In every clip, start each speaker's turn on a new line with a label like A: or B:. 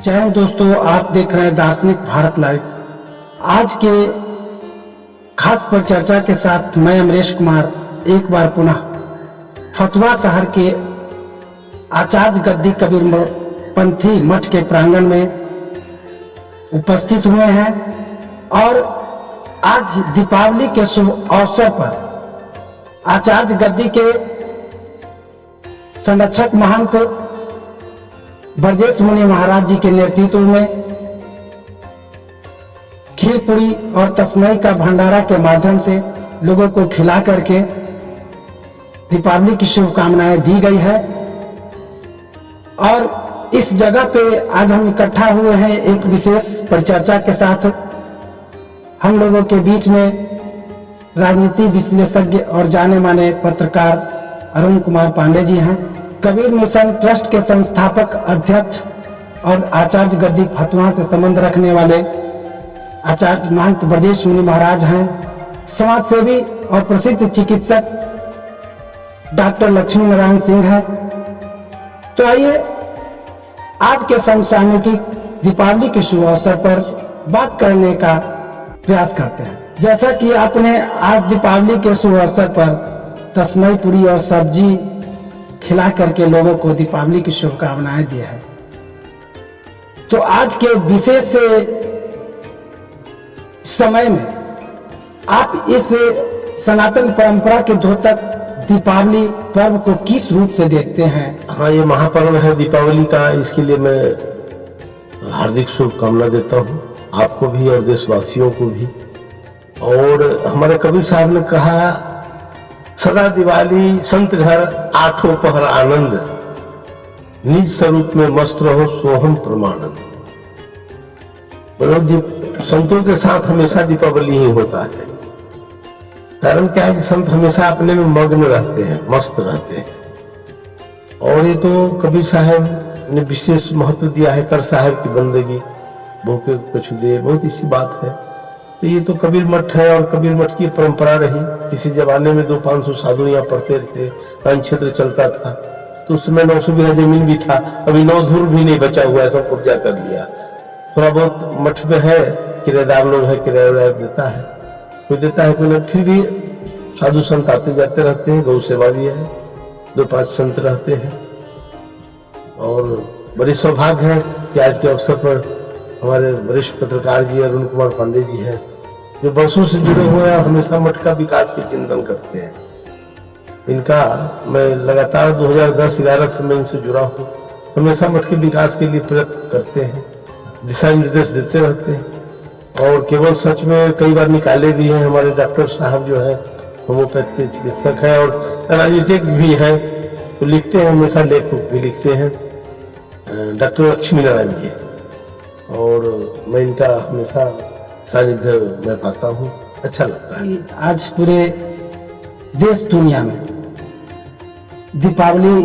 A: जय हिंद दोस्तों, आप देख रहे हैं दार्शनिक भारत लाइव। आज के खास पर चर्चा के साथ मैं अमरेश कुमार एक बार पुनः फतवा शहर के आचार्य गद्दी कबीर पंथी मठ के प्रांगण में उपस्थित हुए हैं और आज दीपावली के शुभ अवसर पर आचार्य गद्दी के संरक्षक महंत ब्रजेश मुनि महाराज जी के नेतृत्व में खीर पूरी और तस्मई का भंडारा के माध्यम से लोगों को खिला करके दीपावली की शुभकामनाएं दी गई है। और इस जगह पे आज हम इकट्ठा हुए हैं एक विशेष परिचर्चा के साथ। हम लोगों के बीच में राजनीति विश्लेषज्ञ और जाने माने पत्रकार अरुण कुमार पांडे जी हैं। कबीर मिशन ट्रस्ट के संस्थापक अध्यक्ष और आचार्य गद्दी फतवा से संबंध रखने वाले आचार्य महंत ब्रजेश मुनि महाराज हैं। समाज सेवी और प्रसिद्ध चिकित्सक डॉक्टर लक्ष्मी नारायण सिंह हैं। तो आइए आज के समसामयिक दीपावली के शुभ अवसर पर बात करने का प्रयास करते हैं। जैसा कि आपने आज दीपावली के शुभ अवसर पर तस्मई पूरी और सब्जी खिला करके लोगों को दीपावली की शुभकामनाएं दी है, तो आज के विशेष समय में आप इस सनातन परंपरा के द्योतक दीपावली पर्व को किस रूप से देखते हैं?
B: हाँ, ये महापर्व है दीपावली का। इसके लिए मैं हार्दिक शुभकामना देता हूँ आपको भी और देशवासियों को भी। और हमारे कबीर साहब ने कहा, सदा दिवाली संत घर आठों पहर आनंद, निज स्वरूप में मस्त रहो सोहम प्रमानंद। संतों के साथ हमेशा दीपावली ही होता है। कारण क्या है कि संत हमेशा अपने में मग्न रहते हैं, मस्त रहते हैं। और ये तो कबीर साहब ने विशेष महत्व दिया है। कर साहब की बंदगी भूखे कुछ दे, बहुत इसी बात है। तो ये तो कबीर मठ है और कबीर मठ की परंपरा रही। किसी जमाने में 200-500 साधु यहाँ पढ़ते थे, वन क्षेत्र चलता था, तो उस समय 900 बीघा जमीन भी था। अभी 9 धूर भी नहीं बचा हुआ है, सब कब्जा कर लिया। थोड़ा बहुत मठ में है, किराएदार लोग है, किराया देता है, कोई देता है कोई नहीं। फिर भी साधु संत आते जाते रहते हैं। गौ सेवा भी है, 2-5 संत रहते हैं। और बड़ी सौभाग्य है कि आज के अवसर पर हमारे वरिष्ठ पत्रकार जी अरुण कुमार पांडे जी हैं, जो वर्षों से जुड़े हुए हैं, हमेशा मठ का विकास के चिंतन करते हैं। इनका मैं लगातार 2010-11 से मैं इनसे जुड़ा हूँ। हमेशा मठ के विकास के लिए प्रयत्न करते हैं, दिशा निर्देश देते रहते हैं। और केवल सच में कई बार निकाले भी हैं। हमारे डॉक्टर साहब जो है होम्योपैथ के चिकित्सक है और राजनीतिक भी है, तो लिखते हैं, हमेशा लेख भी लिखते हैं। डॉक्टर लक्ष्मी नारायण जी, और मैं इनका हमेशा सानिध्य में पाता हूँ, अच्छा लगता है।
A: आज पूरे देश दुनिया में दीपावली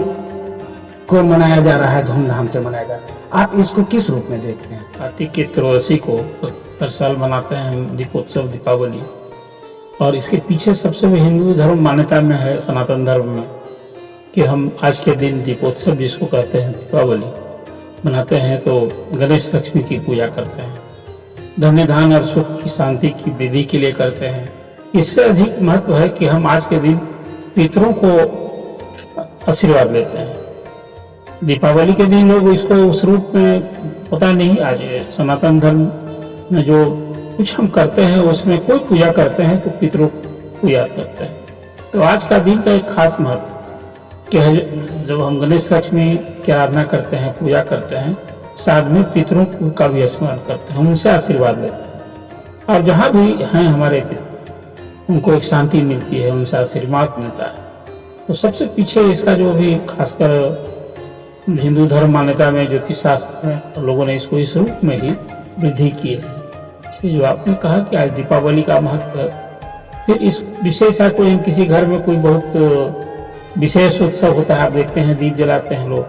A: को मनाया जा रहा है, धूमधाम से मनाया जा रहा है। आप इसको किस रूप में देखते हैं?
C: कार्तिक की त्रयोदशी को हर साल मनाते हैं दीपोत्सव दीपावली। और इसके पीछे सबसे हिंदू धर्म मान्यता में है, सनातन धर्म में, कि हम आज के दिन दीपोत्सव जिसको कहते हैं दीपावली मनाते हैं, तो गणेश लक्ष्मी की पूजा करते हैं, धन्य धान और सुख की शांति की वृद्धि के लिए करते हैं। इससे अधिक महत्व है कि हम आज के दिन पितरों को आशीर्वाद लेते हैं। दीपावली के दिन लोग इसको उस रूप में पता नहीं, आज सनातन धर्म में जो कुछ हम करते हैं उसमें कोई पूजा करते हैं तो पितरों को याद करते हैं। तो आज का दिन का एक खास महत्व कि जब हम गणेश लक्ष्मी की आराधना करते हैं, पूजा करते हैं, साथ में पितरों का भी स्मरण करते हैं, उनसे आशीर्वाद लेते हैं। और जहाँ भी हैं हमारे पितर, उनको एक शांति मिलती है, उनसे आशीर्वाद मिलता है। तो सबसे पीछे इसका जो भी खासकर हिंदू धर्म मान्यता में ज्योतिष शास्त्र में लोगों ने इसको इस रूप में ही वृद्धि की है। इसलिए जो आपने कहा कि आज दीपावली का महत्व है, फिर इस विशेष है कोई किसी घर में कोई बहुत विशेष उत्सव होता है, आप देखते हैं दीप जलाते हैं लोग।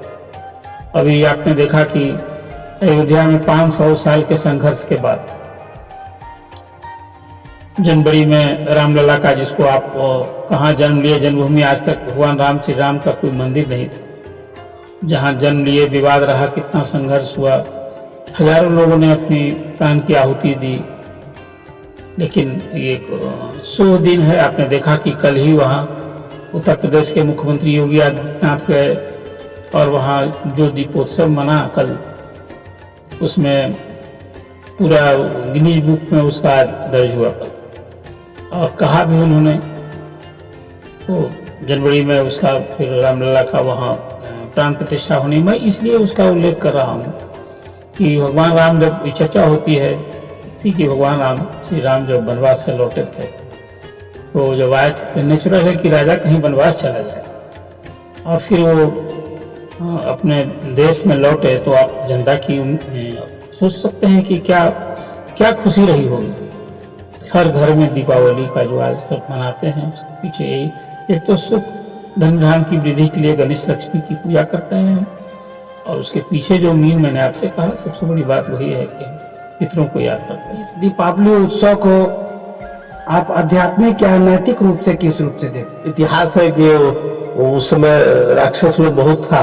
C: अभी आपने देखा कि अयोध्या में 500 साल के संघर्ष के बाद जनवरी में रामलला का, जिसको आप कहाँ जन्म लिए, जन्मभूमि आज तक भगवान राम श्री राम का कोई मंदिर नहीं था, जहाँ जन्म लिए विवाद रहा, कितना संघर्ष हुआ, हजारों लोगों ने अपनी प्राण की आहुति दी। लेकिन ये शुभ दिन है, आपने देखा कि कल ही वहाँ उत्तर प्रदेश के मुख्यमंत्री योगी आदित्यनाथ गए और वहाँ जो दीपोत्सव मना कल, उसमें पूरा गिनीज बुक में उसका दर्ज हुआ कल। और कहा भी उन्होंने तो जनवरी में उसका फिर रामलला का वहाँ प्राण प्रतिष्ठा होनी। मैं इसलिए उसका उल्लेख कर रहा हूँ कि भगवान राम जब चर्चा होती है थी कि भगवान राम श्री राम जब वनवास से लौटे थे तो जब आए थे तो नेचुरल है कि राजा कहीं वनवास चला जाए और फिर वो अपने देश में लौटे तो आप जनता की सोच सकते हैं कि क्या क्या खुशी रही होगी। हर घर में दीपावली का जो आज तक मनाते हैं उसके पीछे एक तो सुख धन धान की वृद्धि के लिए गणेश लक्ष्मी की पूजा करते हैं और उसके पीछे जो मीन मैंने आपसे कहा सबसे बड़ी बात वही है कि पितरों को याद करते हैं।
A: इस दीपावली उत्सव को आप आध्यात्मिक या नैतिक रूप से किस रूप से देखते?
B: इतिहास है कि उस समय राक्षस लोग बहुत था।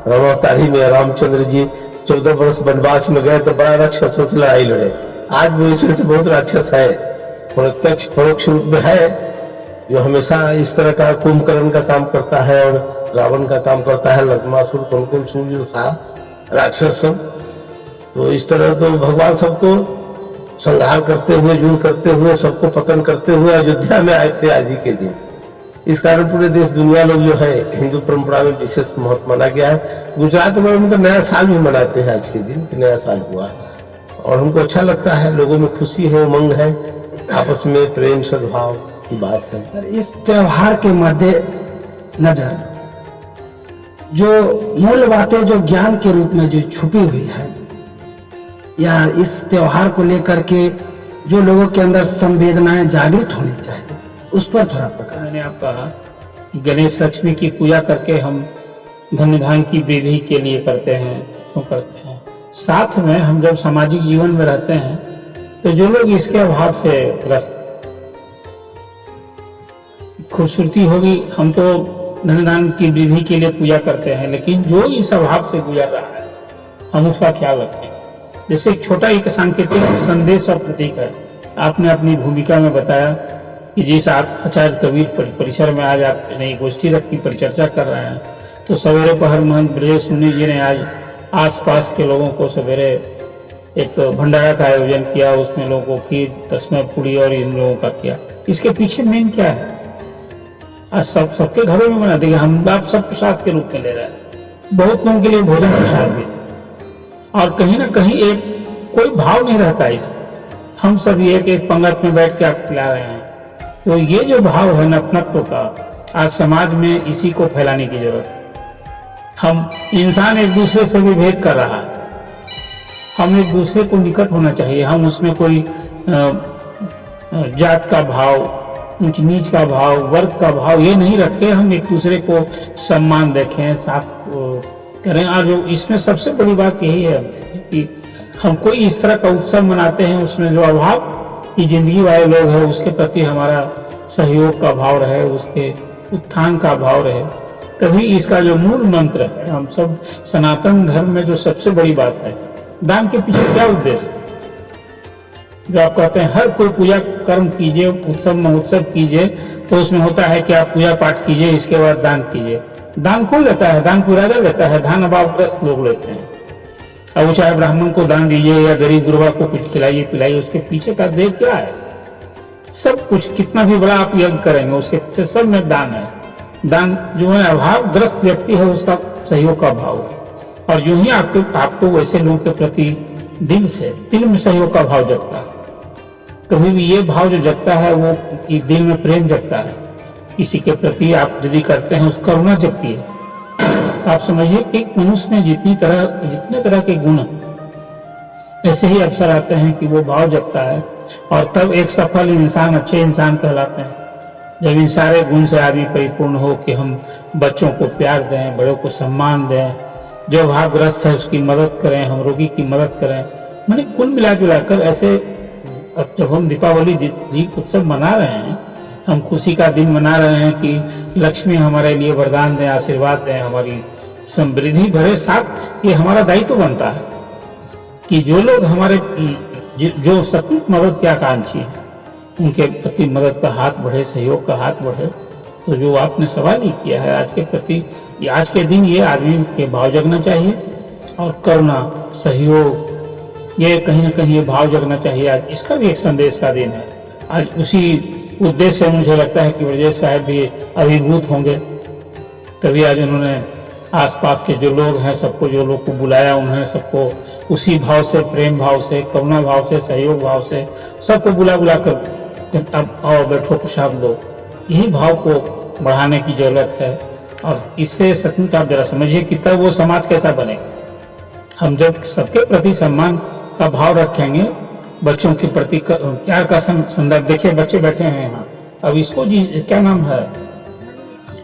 B: रामावतारी में रामचंद्र जी 14 वर्ष वनवास में गए तो बड़ा राक्षसों से लड़ाई लड़े। आज भी इसमें से बहुत राक्षस है, प्रत्यक्ष परोक्ष रूप में है, जो हमेशा इस तरह का कुंभकर्ण का काम करता है और रावण का काम करता है। लक्ष्मासुर कुंभकर्ण जो था राक्षस सब, तो इस तरह तो भगवान सबको संहार करते हुए, युद्ध करते हुए, सबको पतन करते हुए अयोध्या में आए थे आज ही के दिन। इस कारण पूरे देश दुनिया लोग जो है हिंदू परंपरा में विशेष महत्व माना गया है। गुजरात में उनका नया साल भी मनाते हैं आज के दिन कि नया साल हुआ और हमको अच्छा लगता है। लोगों में खुशी है, उमंग है, आपस में प्रेम सद्भाव की बात है।
A: इस त्योहार के मध्य नजर जो मूल बातें जो ज्ञान के रूप में जो छुपी हुई है या इस त्योहार को लेकर के जो लोगों के अंदर संवेदनाएं जागृत होनी चाहिए उस पर थोड़ा प्रकाश।
C: मैंने आप कहा कि गणेश लक्ष्मी की पूजा करके हम धन धान की वृद्धि के लिए करते हैं, क्यों करते हैं? साथ में हम जब सामाजिक जीवन में रहते हैं तो जो लोग इसके अभाव से ग्रस्त, खूबसूरती होगी, हम तो धन धान की वृद्धि के लिए पूजा करते हैं, लेकिन जो इस अभाव से गुजर रहा है हम उसका ख्याल रखें। जैसे एक छोटा एक सांकेतिक संदेश और प्रतीक है। आपने अपनी भूमिका में बताया कि जिस आप आचार्य कबीर परिसर में आज आपने गोष्ठी रखी परिचर्चा कर रहे हैं, तो सवेरे पहर महंत ब्रजेश मुनि जी ने आज आसपास के लोगों को सवेरे एक भंडारा का आयोजन किया। उसमें लोगों को खीर, तस्मै, पूड़ी और इन लोगों का किया। इसके पीछे मेन क्या है? आज सबके घरों में बना देंगे, हम आप सब प्रसाद के रूप में ले रहे हैं। बहुत लोगों के लिए भोजन प्रसाद भी, और कहीं ना कहीं एक कोई भाव नहीं रहता इसमें। हम सभी एक एक पंगत में बैठ के आप खिला रहे हैं, तो ये जो भाव है नफनत्व का, आज समाज में इसी को फैलाने की जरूरत है। हम इंसान एक दूसरे से भी भेद कर रहा है, हम एक दूसरे को निकट होना चाहिए। हम उसमें कोई जात का भाव, ऊंच नीच का भाव, वर्ग का भाव ये नहीं रखते, हम एक दूसरे को सम्मान देखें, साथ करें। और जो इसमें सबसे बड़ी बात यही है कि हम कोई इस तरह का उत्सव मनाते हैं उसमें जो अभाव की जिंदगी वाले लोग हैं उसके प्रति हमारा सहयोग का भाव रहे, उसके उत्थान का भाव रहे, तभी इसका जो मूल मंत्र है, हम सब सनातन धर्म में जो सबसे बड़ी बात है, दान के पीछे क्या उद्देश्य है? जो आप कहते हैं हर कोई पूजा कर्म कीजिए, उत्सव महोत्सव कीजिए, तो उसमें होता है कि आप पूजा पाठ कीजिए, इसके बाद दान कीजिए। दान कौन लेता है? दान कोई राजा लेता है? दान अभावग्रस्त लोग लेते हैं। अब वो चाहे ब्राह्मण को दान दीजिए या गरीब गुरबा को कुछ खिलाइए पिलाइए, उसके पीछे का देह क्या है? सब कुछ, कितना भी बड़ा आप यज्ञ करेंगे उसके पीछे सब में दान है। दान जो है अभावग्रस्त व्यक्ति है उसका सहयोग का भाव है। और जो ही आपको वैसे लोगों के प्रति दिल में सहयोग का भाव जगता है। कभी भी ये भाव जो जगता है वो दिल में प्रेम जगता है, किसी के प्रति आप यदि करते हैं उसका करुणा जगती है। आप समझिए कि मनुष्य में जितने तरह के गुण ऐसे ही अवसर आते हैं कि वो भाव जगता है, और तब एक सफल इंसान, अच्छे इंसान कहलाते हैं। जब इन सारे गुण से आदमी परिपूर्ण हो कि हम बच्चों को प्यार दें, बड़ों को सम्मान दें, जो अभावग्रस्त है उसकी मदद करें, हम रोगी की मदद करें। मैंने कुल मिलाकर ऐसे अब जब हम दीपावली दीप उत्सव मना रहे हैं, हम खुशी का दिन मना रहे हैं कि लक्ष्मी हमारे लिए वरदान दें, आशीर्वाद दें, हमारी समृद्धि भरे, साथ ये हमारा दायित्व बनता है कि जो लोग हमारे जो सतत मदद के आकांक्षी हैं, उनके प्रति मदद का हाथ बढ़े, सहयोग का हाथ बढ़े। तो जो आपने सवाल ही किया है आज के प्रति, आज के दिन ये आदमी के भाव जगना चाहिए, और करुणा, सहयोग, ये कहीं ना कहीं ये भाव जगना चाहिए। आज इसका भी एक संदेश का दिन है। आज उसी उद्देश्य से मुझे लगता है कि ब्रजेश साहब भी अभिभूत होंगे, तभी आज उन्होंने आसपास के जो लोग हैं सबको, जो लोग को बुलाया, उन्होंने सबको उसी भाव से, प्रेम भाव से, करुणा भाव से, सहयोग भाव से सबको बुला कर अब आओ बैठो प्रसाद लो, यही भाव को बढ़ाने की जरूरत है। और इससे सचमुच आप जरा समझिए कि तब वो समाज कैसा बनेगा। हम जब सबके प्रति सम्मान का भाव रखेंगे, बच्चों के प्रति प्यार का संदर्भ देखिए, बच्चे बैठे हैं यहाँ, अब इसको जी क्या नाम है,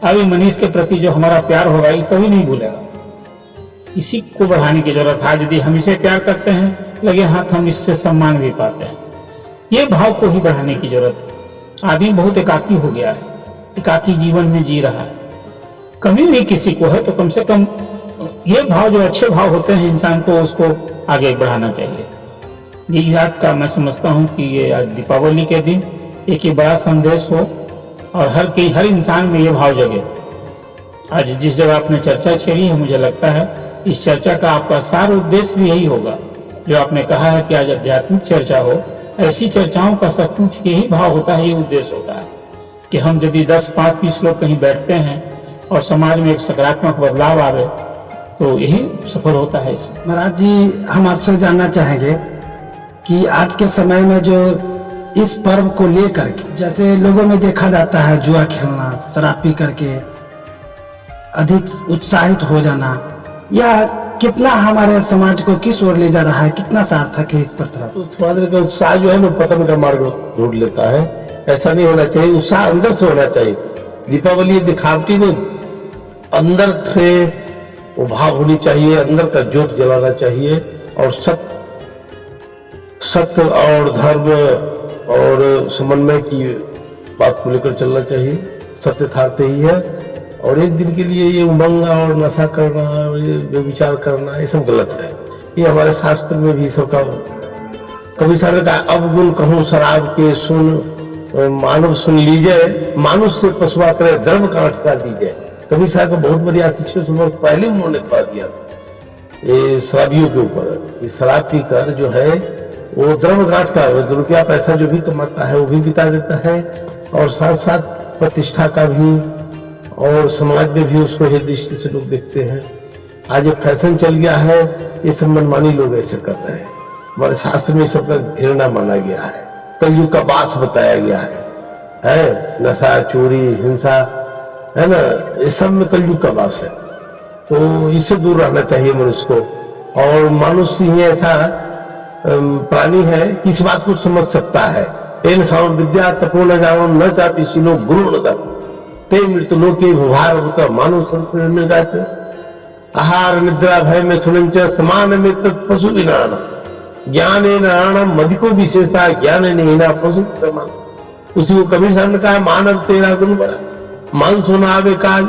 C: अभी मनीष के प्रति जो हमारा प्यार होगा ये कभी नहीं भूलेगा। इसी को बढ़ाने की जरूरत है। यदि हम इसे प्यार करते हैं, लगे हाथ हम इससे सम्मान भी पाते हैं, ये भाव को ही बढ़ाने की जरूरत है। आदमी बहुत एकाकी हो गया है, एकाकी जीवन में जी रहा है। कमी भी किसी को है तो कम से कम ये भाव, जो अच्छे भाव होते हैं इंसान को, उसको आगे बढ़ाना चाहिए। ये बात का मैं समझता हूँ कि ये आज दीपावली के दिन एक ही बड़ा संदेश हो और हर इंसान में ये भाव जगे। आज जिस जगह आपने चर्चा छेड़ी है, मुझे लगता है इस चर्चा का आपका सार उद्देश्य भी यही होगा जो आपने कहा है कि आज आध्यात्मिक चर्चा हो। ऐसी चर्चाओं का सचमुच यही भाव होता है, ये उद्देश्य होता है कि हम यदि 10, 5, 20 लोग कहीं बैठते हैं और समाज में एक सकारात्मक बदलाव आवे, तो यही सफल होता है इसमें।
A: महाराज जी, हम आपसे जानना चाहेंगे कि आज के समय में जो इस पर्व को लेकर के, जैसे लोगों में देखा जाता है जुआ खेलना, शराब पी करके अधिक उत्साहित हो जाना, यह कितना हमारे समाज को किस ओर ले जा रहा है, कितना सार्थक है इस पर तरफ?
B: तो थोड़ा देर का उत्साह जो है ना पतन का मार्ग ढूंढ लेता है। ऐसा नहीं होना चाहिए, उत्साह अंदर से होना चाहिए। दीपावली दिखावटी नहीं, अंदर से वो भाव होनी चाहिए, अंदर का ज्योत जलाना चाहिए और सत्य और धर्म और समन्वय की बात को लेकर चलना चाहिए। सत्य यथार्थ ही है, और एक दिन के लिए ये उमंग और नशा करना और ये व्यभिचार करना, ये सब गलत है। ये हमारे शास्त्र में भी सबका, कभी सारे का अवगुण कहूं शराब के सुन मानव सुन लीजिए, मानुष से पशुआ करे धर्म का अटका दीजिए। कभी साहब को बहुत बढ़िया 600 वर्ष पहले उन्होंने कहा दिया ये शराबियों के ऊपर। इस शराब पीकर जो है वो धर्म गांठ का रुपया पैसा जो भी कमाता है वो भी बिता देता है, और साथ साथ प्रतिष्ठा का भी, और समाज में भी उसको एक दृष्टि से लोग देखते हैं। आज ये फैशन चल गया है, ये सब मनमानी लोग ऐसे कर रहे हैं। हमारे शास्त्र में सबका घृणा माना गया है, कलयुग का बास बताया गया है नशा, चोरी, हिंसा, है ना, इस सब में कलयुग का बास है। तो इससे दूर रहना चाहिए मनुष्य को। और मनुष्य ही ऐसा प्राणी है कि इस बात को समझ सकता है। एन सावन विद्या तपो न जाओ न चापी सिनो गुरु न ते मृत्यु लोके व्यवहार होता मानव संप्रदाय आहार निद्रा भय में सुनंच समान में पशु विनाण ज्ञान नारायण मधिको विशेषता ज्ञान नहीं ना पशु समान। उसी को कबीर साहब ने कहा मानव तेरा गुण बड़ा, मान सोना आवे काज,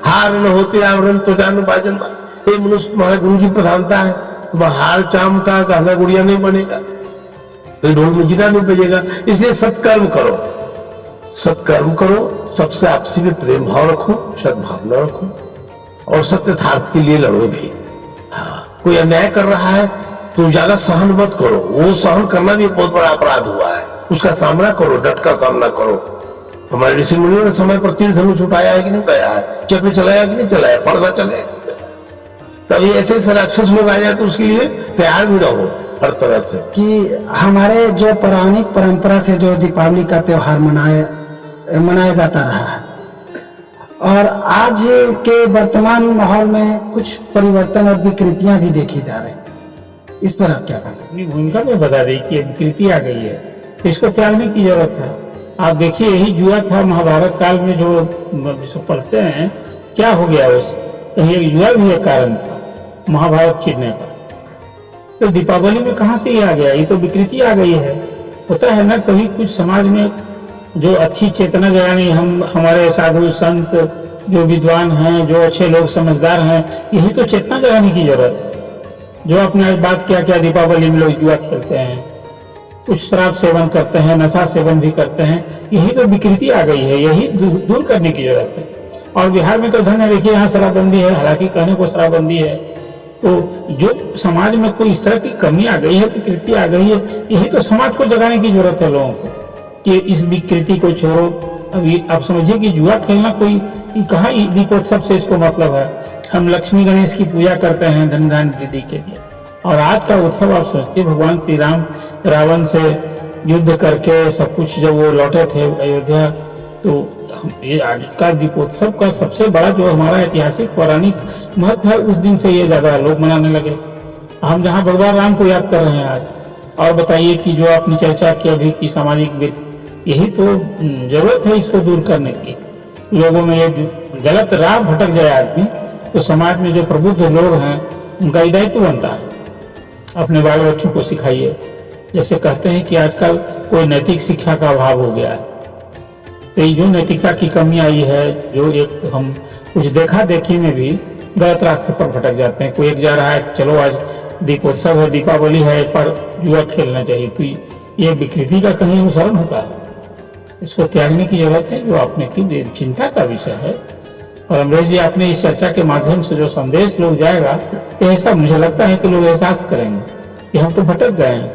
B: हार न होते आवरण तो जान बाजन। ये मनुष्य तुम्हारे गुण की प्रधानता है। तुम हार चाम का गहना गुड़िया नहीं बनेगा, तो ढोल मुजिरा नहीं बजेगा। इसलिए सत्कर्म करो, सत्कर्म करो, सबसे आपसी में प्रेम भाव रखो, सद्भावना रखो, और सत्य यथार्थ के लिए लड़ो भी। हाँ, कोई अन्याय कर रहा है तो ज्यादा सहन मत करो, वो सहन करना भी बहुत बड़ा अपराध हुआ है। उसका सामना करो, डट का सामना करो। हमारे ऋषि मुनियों ने समय पर तीर धनुष उठाया है कि नहीं उठाया है, चक्र चलाया कि नहीं चलाया, परसा चले। तभी ऐसे राक्षस लोग आ जाए तो उसके लिए तैयार भी रहो हर तरह से।
A: कि हमारे जो पौराणिक परंपरा से जो दीपावली का त्योहार मनाया जाता रहा है, और आज के वर्तमान माहौल में कुछ परिवर्तन और विकृतियां भी देखी जा रही हैं, इस पर आप क्या कहना?
C: अपनी भूमिका में बता दें कि विकृति आ गई है, तो इसको त्यागने की जरूरत है। आप देखिए, यही जुआ था महाभारत काल में, जो पढ़ते हैं क्या हो गया उस, कहीं एक जुआ भी एक कारण था महाभारत छिड़ने का। तो दीपावली में कहां से ये आ गया? ये तो विकृति आ गई है। होता है ना, कभी कुछ समाज में जो अच्छी चेतना जगानी, हमारे साधु संत जो विद्वान हैं, जो अच्छे लोग समझदार हैं, यही तो चेतना जगाने की जरूरत है। जो आपने आज बात किया, क्या दीपावली में लोग जुआ खेलते हैं, कुछ शराब सेवन करते हैं, नशा सेवन भी करते हैं, यही तो विकृति आ गई है, यही दूर करने की जरूरत है। और बिहार में तो धन्य देखिए यहाँ शराबबंदी है, हालांकि कहने को शराबबंदी है, तो जो समाज में कोई इस तरह की कमी आ गई है, विकृति आ गई है, यही तो समाज को जगाने की जरूरत है लोगों को कि इस विकृति को छोड़ो। अभी आप समझिए कि जुआ खेलना कोई कहाँ दीपोत्सव से इसको मतलब है। हम लक्ष्मी गणेश की पूजा करते हैं धन धान वृद्धि के लिए, और आज का उत्सव आप सोचिए, भगवान श्री राम रावण से युद्ध करके सब कुछ जब वो लौटे थे अयोध्या, तो ये आज का दीपोत्सव का सबसे बड़ा जो हमारा ऐतिहासिक पौराणिक महत्व है, उस दिन से ये ज्यादा लोग मनाने लगे। हम जहाँ भगवान राम को याद कर रहे हैं आज। और बताइए कि जो आपने चर्चा की अभी की सामाजिक, यही तो जरूरत है इसको दूर करने की। लोगों में ये गलत राह भटक जाए आदमी, तो समाज में जो प्रबुद्ध लोग हैं उनका दायित्व बनता है, अपने बाल बच्चों को सिखाइए। जैसे कहते हैं कि आजकल कोई नैतिक शिक्षा का अभाव हो गया है, तो ये जो नैतिकता की कमी आई है, जो एक हम कुछ देखा देखी में भी गलत रास्ते पर भटक जाते हैं। कोई एक जा रहा है, चलो आज दीपोत्सव है, दीपावली है, पर जुआ खेलना चाहिए, तो ये विकृति का कहीं अनुसरण होता है। इसको त्यागने की जरूरत है, जो आपने की चिंता का विषय है। और अमरेश जी, आपने इस चर्चा के माध्यम से जो संदेश लोग जाएगा, ऐसा मुझे लगता है कि लोग एहसास करेंगे कि हम तो भटक गए हैं।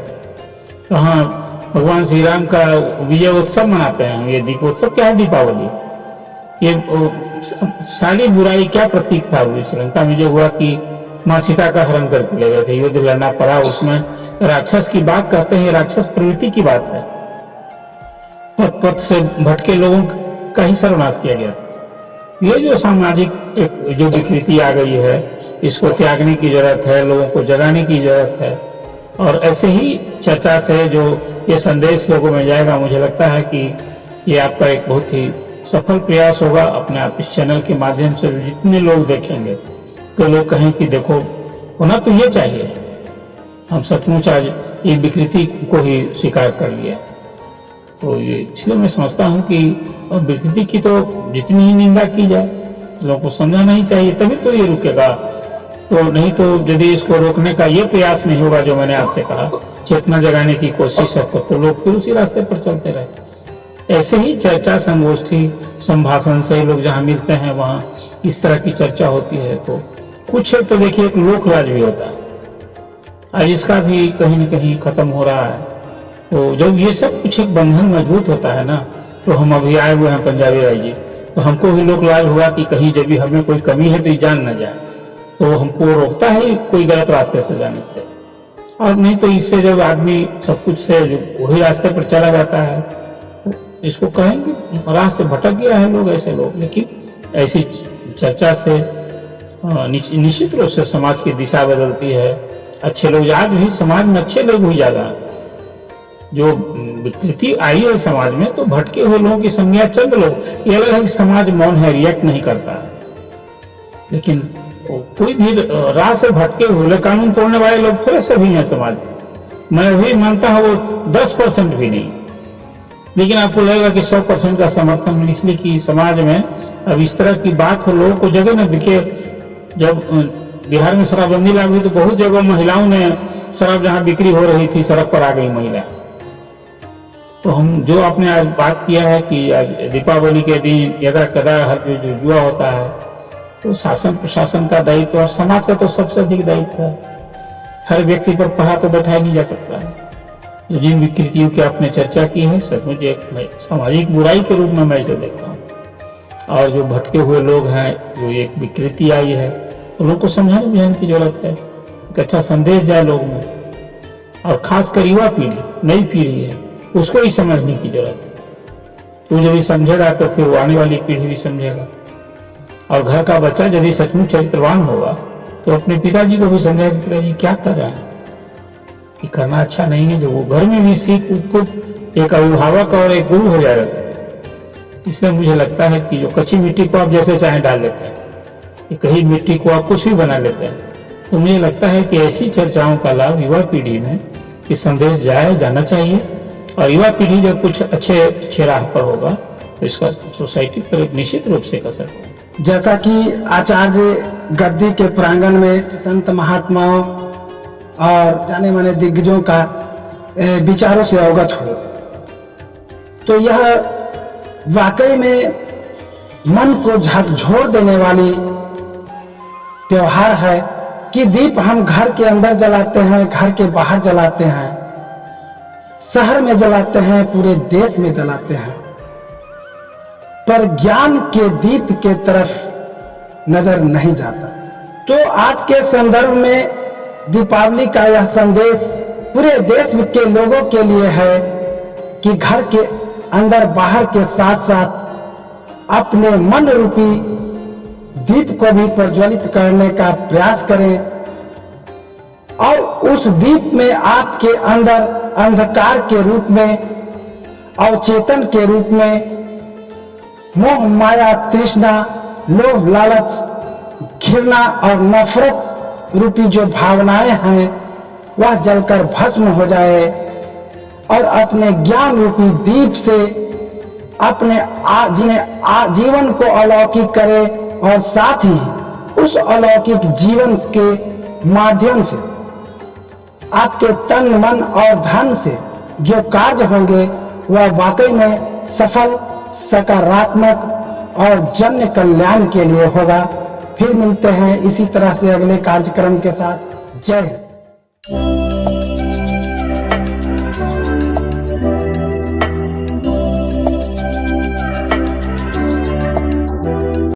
C: तो हाँ, भगवान श्री राम का विजय उत्सव मनाते हैं, ये दीपोत्सव क्या है, दीपावली। ये सारी बुराई क्या प्रतीक था श्रीलंका में जो हुआ कि माँ सीता का हरण करके ले गए थे, युद्ध लड़ना पड़ा, उसमें राक्षस की बात कहते हैं, राक्षस प्रवृत्ति की बात है। पथ पथ से भटके लोगों का ही सर्वनाश किया गया। ये जो सामाजिक जो विकृति आ गई है, इसको त्यागने की जरूरत है, लोगों को जगाने की जरूरत है। और ऐसे ही चर्चा से जो ये संदेश लोगों में जाएगा, मुझे लगता है कि ये आपका एक बहुत ही सफल प्रयास होगा। अपने आप इस चैनल के माध्यम से जितने लोग देखेंगे, तो लोग कहें कि देखो, होना तो ये चाहिए, हम सचमुच आज ये विकृति को ही स्वीकार कर लिया। तो ये इसलिए मैं समझता हूँ कि विकृति की तो जितनी ही निंदा की जाए, लोगों को समझाना ही चाहिए, तभी तो ये रुकेगा। तो नहीं तो यदि इसको रोकने का ये प्रयास नहीं होगा, जो मैंने आपसे कहा, चेतना जगाने की कोशिश है, तो लोग फिर उसी रास्ते पर चलते रहे। ऐसे ही चर्चा, संगोष्ठी, संभाषण से लोग जहाँ मिलते हैं वहाँ इस तरह की चर्चा होती है। तो कुछ है तो देखिए, एक लोक राज भी होता है, आज इसका भी कहीं न कहीं खत्म हो रहा है। तो जब ये सब कुछ एक बंधन मजबूत होता है ना, तो हम अभी आए हुए हैं पंजाबी राय जी, तो हमको भी लोक लाज हुआ कि कहीं जब भी हमें कोई कमी है तो ये जान न जाए, तो हमको रोकता है कोई गलत रास्ते से जाने से। और नहीं तो इससे जब आदमी सब कुछ से वही रास्ते पर चला जाता है, तो इसको कहेंगे राह से भटक गया है लोग, ऐसे लोग। लेकिन ऐसी चर्चा से निश्चित रूप से समाज की दिशा बदलती है। अच्छे लोग, आज भी समाज में अच्छे लोग भी ज्यादा, जो विकृति आई है समाज में, तो भटके हुए लोगों की संज्ञा चंद लोग। ये अलग है कि समाज मौन है, रिएक्ट नहीं करता है, लेकिन कोई भी राह से भटके हुए कानून तोड़ने वाले लोग थोड़े से भी हैं समाज में। मैं भी मानता हूं वो 10% भी नहीं, लेकिन आपको लगेगा कि 100% का समर्थन है, इसलिए कि समाज में अब इस तरह की बात हो, लोगों को जगह न दिखे। जब बिहार में शराबबंदी लागू हुई तो बहुत जगह महिलाओं ने शराब जहां बिक्री हो रही थी, सड़क पर आ गई महिला। तो हम जो आपने आज बात किया है कि दीपावली के दिन यदा कदा हर जो जुआ होता है, तो शासन प्रशासन का दायित्व और समाज का तो सबसे अधिक दायित्व है। हर व्यक्ति पर पहाड़ तो बैठाया नहीं जा सकता है। जिन विकृतियों की आपने चर्चा की है, सचमुच एक सामाजिक बुराई के रूप में मैं इसे देखता हूँ। और जो भटके हुए लोग हैं, जो एक विकृति आई है, तो लोग को समझाने बुझाने की जरूरत है, एक अच्छा संदेश जाए लोग में। और खासकर युवा पीढ़ी, नई पीढ़ी है, उसको ही समझने की जरूरत है। तो यदि समझेगा तो फिर वो आने वाली पीढ़ी भी समझेगा। और घर का बच्चा यदि सचमुच चरित्रवान होगा, तो अपने पिताजी को भी समझेगा कि पिताजी क्या कर रहे हैं, कि करना अच्छा नहीं है। जो वो घर में भी सीख खुद एक अभिभावक और एक गुरु हो जाएगा। इसलिए मुझे लगता है कि जो कच्ची मिट्टी को आप जैसे चाहे डाल लेते हैं, कहीं मिट्टी को आप कुछ भी बना लेते हैं, तो मुझे लगता है कि ऐसी चर्चाओं का लाभ युवा पीढ़ी में कि संदेश जाना चाहिए। और युवा पीढ़ी जब कुछ अच्छे राह पर होगा, तो इसका सोसाइटी पर एक निश्चित रूप से असर होगा।
A: जैसा कि आचार्य गद्दी के प्रांगण में संत महात्माओं और जाने माने दिग्गजों का विचारों से अवगत हो। तो यह वाकई में मन को झकझोर देने वाली त्योहार है कि दीप हम घर के अंदर जलाते हैं, घर के बाहर जलाते हैं, शहर में जलाते हैं, पूरे देश में जलाते हैं, पर ज्ञान के दीप के तरफ नजर नहीं जाता। तो आज के संदर्भ में दीपावली का यह संदेश पूरे देश के लोगों के लिए है कि घर के अंदर बाहर के साथ साथ अपने मन रूपी दीप को भी प्रज्वलित करने का प्रयास करें और उस दीप में आपके अंदर अंधकार के रूप में, अवचेतन के रूप में मोह माया तृष्णा, लोभ लालच, घृणा और नफरत रूपी जो भावनाएं हैं वह जलकर भस्म हो जाए और अपने ज्ञान रूपी दीप से अपने जीवन को अलौकिक करे और साथ ही उस अलौकिक जीवन के माध्यम से आपके तन मन और धन से जो कार्य होंगे वह वाकई में सफल, सकारात्मक और जन कल्याण के लिए होगा। फिर मिलते हैं इसी तरह से अगले कार्यक्रम के साथ। जय हिंद।